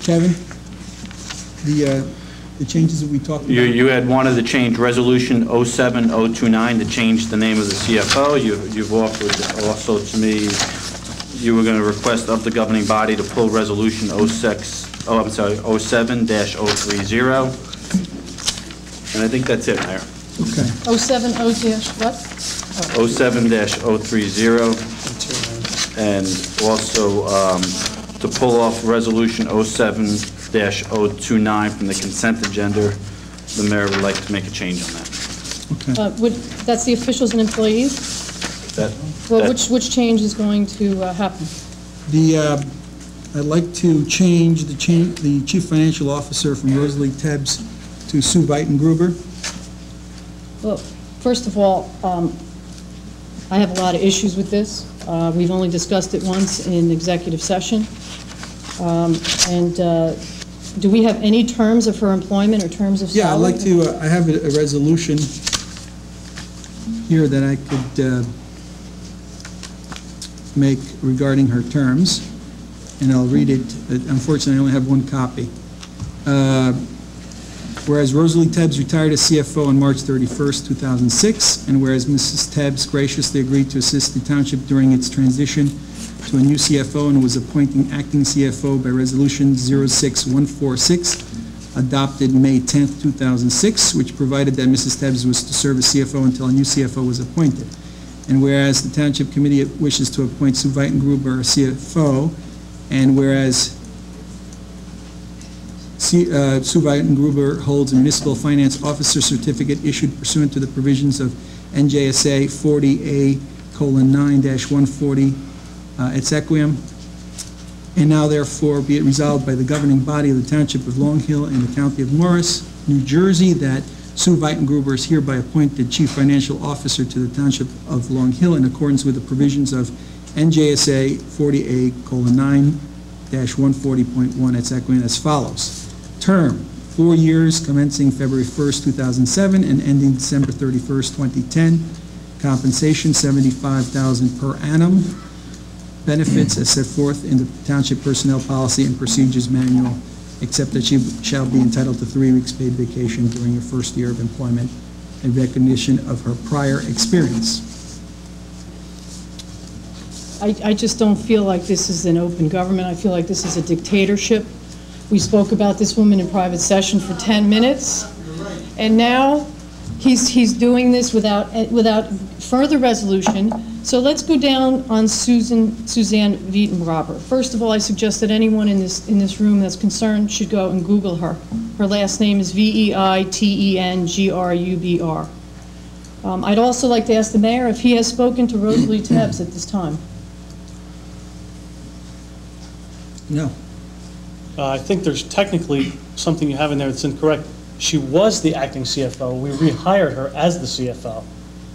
Kevin, the changes that we talked about? You had wanted to change Resolution 07029 to change the name of the CFO. You've offered also to me, you were going to request of the governing body to pull Resolution 07-030. And I think that's it, Mayor. Okay. 070-what? 07-030. And also to pull off Resolution 07-029 from the consent agenda. The mayor would like to make a change on that. Okay. That's the officials and employees? Well, which change is going to happen? I'd like to change the chief financial officer from Rosalie Tebbs to Sue Weitengruber. Well, first of all, I have a lot of issues with this. We've only discussed it once in executive session. Do we have any terms of her employment or terms of salary? Yeah, I'd like to, I have a resolution here that I could make regarding her terms, and I'll read it. Unfortunately, I only have one copy. Whereas Rosalie Tebbs retired as CFO on March 31st, 2006, and whereas Mrs. Tebbs graciously agreed to assist the township during its transition to a new CFO and was appointing acting CFO by Resolution 06146, adopted May 10th, 2006, which provided that Mrs. Tebbs was to serve as CFO until a new CFO was appointed. And whereas the Township Committee wishes to appoint Sue Weitengruber as CFO, and whereas Sue Weitengruber holds a municipal finance officer certificate issued pursuant to the provisions of NJSA 40A:9-140 et sequium. And now therefore be it resolved by the governing body of the Township of Long Hill and the County of Morris, New Jersey, that Sue Weitengruber is hereby appointed Chief Financial Officer to the Township of Long Hill in accordance with the provisions of NJSA 40A:9-140.1 et sequium as follows. Term, 4 years, commencing February 1st, 2007 and ending December 31st, 2010. Compensation, $75,000 per annum. Benefits as set forth in the Township Personnel Policy and Procedures Manual, except that she shall be entitled to 3 weeks paid vacation during her first year of employment in recognition of her prior experience. I just don't feel like this is an open government. I feel like this is a dictatorship. We spoke about this woman in private session for 10 minutes, and now he's doing this without further resolution. So let's go down on Suzanne Weitengruber. First of all, I suggest that anyone in this room that's concerned should go and Google her. Her last name is Veitengruber. I'd also like to ask the mayor if he has spoken to Rosalie Tebbs at this time. No. I think there's technically something you have in there that's incorrect. She was the acting CFO. We rehired her as the CFO.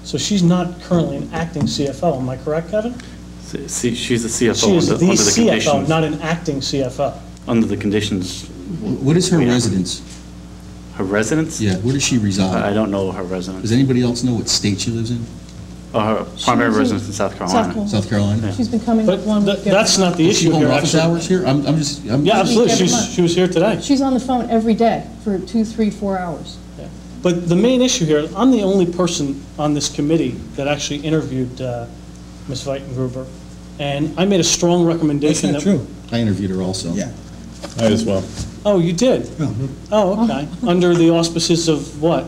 So she's not currently an acting CFO. Am I correct, Kevin? She's the CFO She is under the CFO, conditions. not an acting CFO. Under the conditions. What is her residence? Her residence? Yeah, where does she reside? I don't know her residence. Does anybody else know what state she lives in? Her primary residence in South Carolina. South Carolina? She's been coming But one week. that's not the Is she issue home here, office actually. hours here? I'm Yeah, absolutely. Every month. She was here today. She's on the phone every day for 2, 3, 4 hours. But the main issue here, I'm the only person on this committee that actually interviewed Ms. Weitengruber, and I made a strong That's recommendation. not true. I interviewed her also. Yeah. I as well. Oh, you did? No. Oh, okay. Under the auspices of what?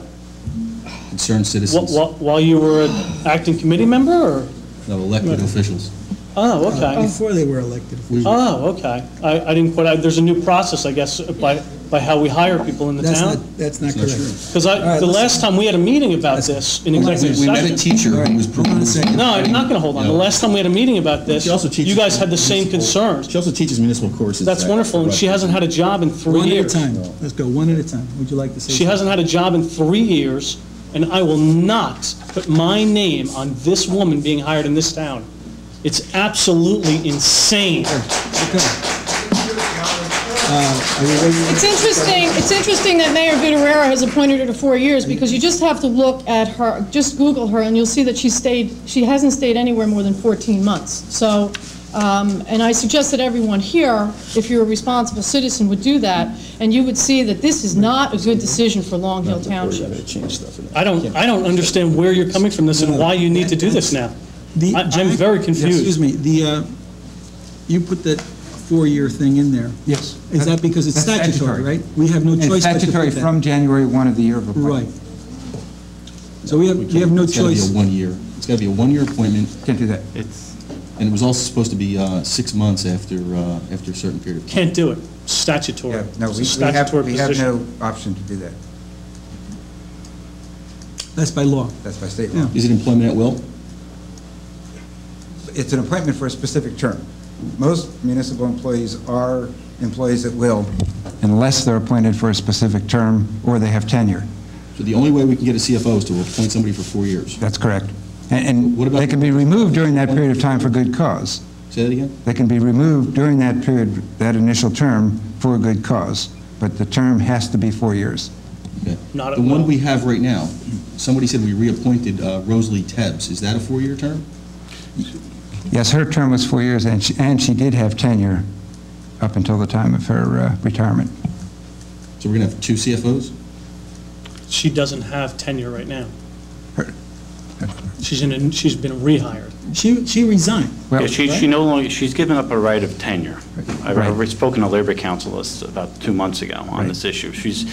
Concerned citizens. While you were an acting committee member, or? No, elected officials. Oh, okay. Before they were elected. Oh, okay. I didn't quite, there's a new process, I guess, by how we hire people in the town? That's not It's not correct. true. Because the last time we had a meeting about this in executive We met a session. teacher who was Hold on a second. No, I'm not going to hold on. The last time we had a meeting about this, She also teaches you guys had the same municipal- concerns. She also teaches municipal courses. That's wonderful, and she hasn't had a job in 3 One at a years. time. Let's go, one at a time. Would you like to say She something? hasn't had a job in 3 years, and I will not put my name on this woman being hired in this town. It's absolutely insane. Okay. Are we ready? It's interesting that Mayor Vitarera has appointed her to 4 years, because you just have to look at her, just Google her, and you'll see that she hasn't stayed anywhere more than 14 months. So And I suggest that everyone here, if you're a responsible citizen, would do that, and you would see that this is not a good decision for Long Hill Township. I don't understand where you're coming from this and why you need to do this now. I'm very confused. Excuse me, you put that 4-year thing in there. Yes. Is that because it's That's statutory, right? We have no It's choice but to statutory put that. from January 1 of the year of Right. appointment. So we have no It's gotta be choice. a 1 year. It's gotta be a 1-year appointment, Can't do that. and it was also supposed to be 6 months after a certain period of time. Can't do it. Statutory. Yeah, no, It's a we statutory have position. no option to do that. That's by law. That's by state law. Is it employment at will? It's an appointment for a specific term. Most municipal employees are employees at will unless they're appointed for a specific term or they have tenure. So the only way we can get a CFO is to appoint somebody for 4 years. That's correct. And What about- they can be removed during that period of time for good cause. Say that again? They can be removed during that period, that initial term, for a good cause, but the term has to be 4 years. Okay. Not at The one will. we have right now, somebody said we reappointed Rosalie Tebbs. Is that a 4-year term? Yes, her term was 4 years, and she did have tenure up until the time of her retirement. So we're going to have 2 CFOs? She doesn't have tenure right now. Her- She's been rehired. She resigned. Well, Yeah, she no longer, she's given up a right of tenure. I've Right. spoken to Labor Council this about 2 months ago on Right. this issue. She's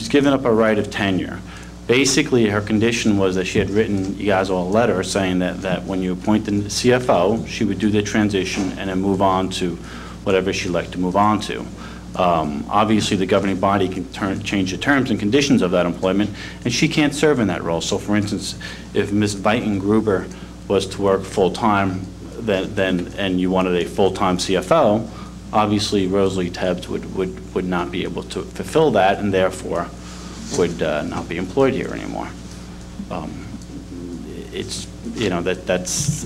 given up a right of tenure. Basically, her condition was that she had written you guys all a letter saying that when you appoint the CFO, she would do the transition and then move on to whatever she'd like to move on to. Obviously, the governing body can change the terms and conditions of that employment, and she can't serve in that role. So, for instance, if Ms. Viton Gruber was to work full-time, and you wanted a full-time CFO, obviously Rosalie Tebbs would not be able to fulfill that, and therefore would not be employed here anymore. It's, that's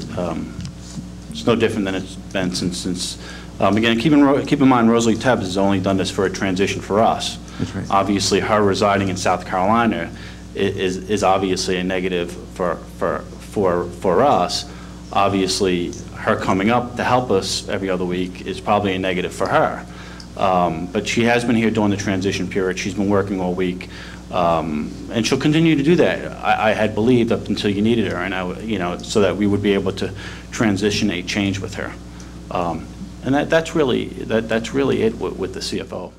it's no different than it's been since again, keep in mind, Rosalie Tebbs has only done this for a transition for us. That's right. Obviously, her residing in South Carolina is obviously a negative for us. Obviously, her coming up to help us every other week is probably a negative for her. But she has been here during the transition period. She's been working all week, and she'll continue to do that. I had believed up until you needed her, and so that we would be able to transition a change with her. And that's really it with the CFO.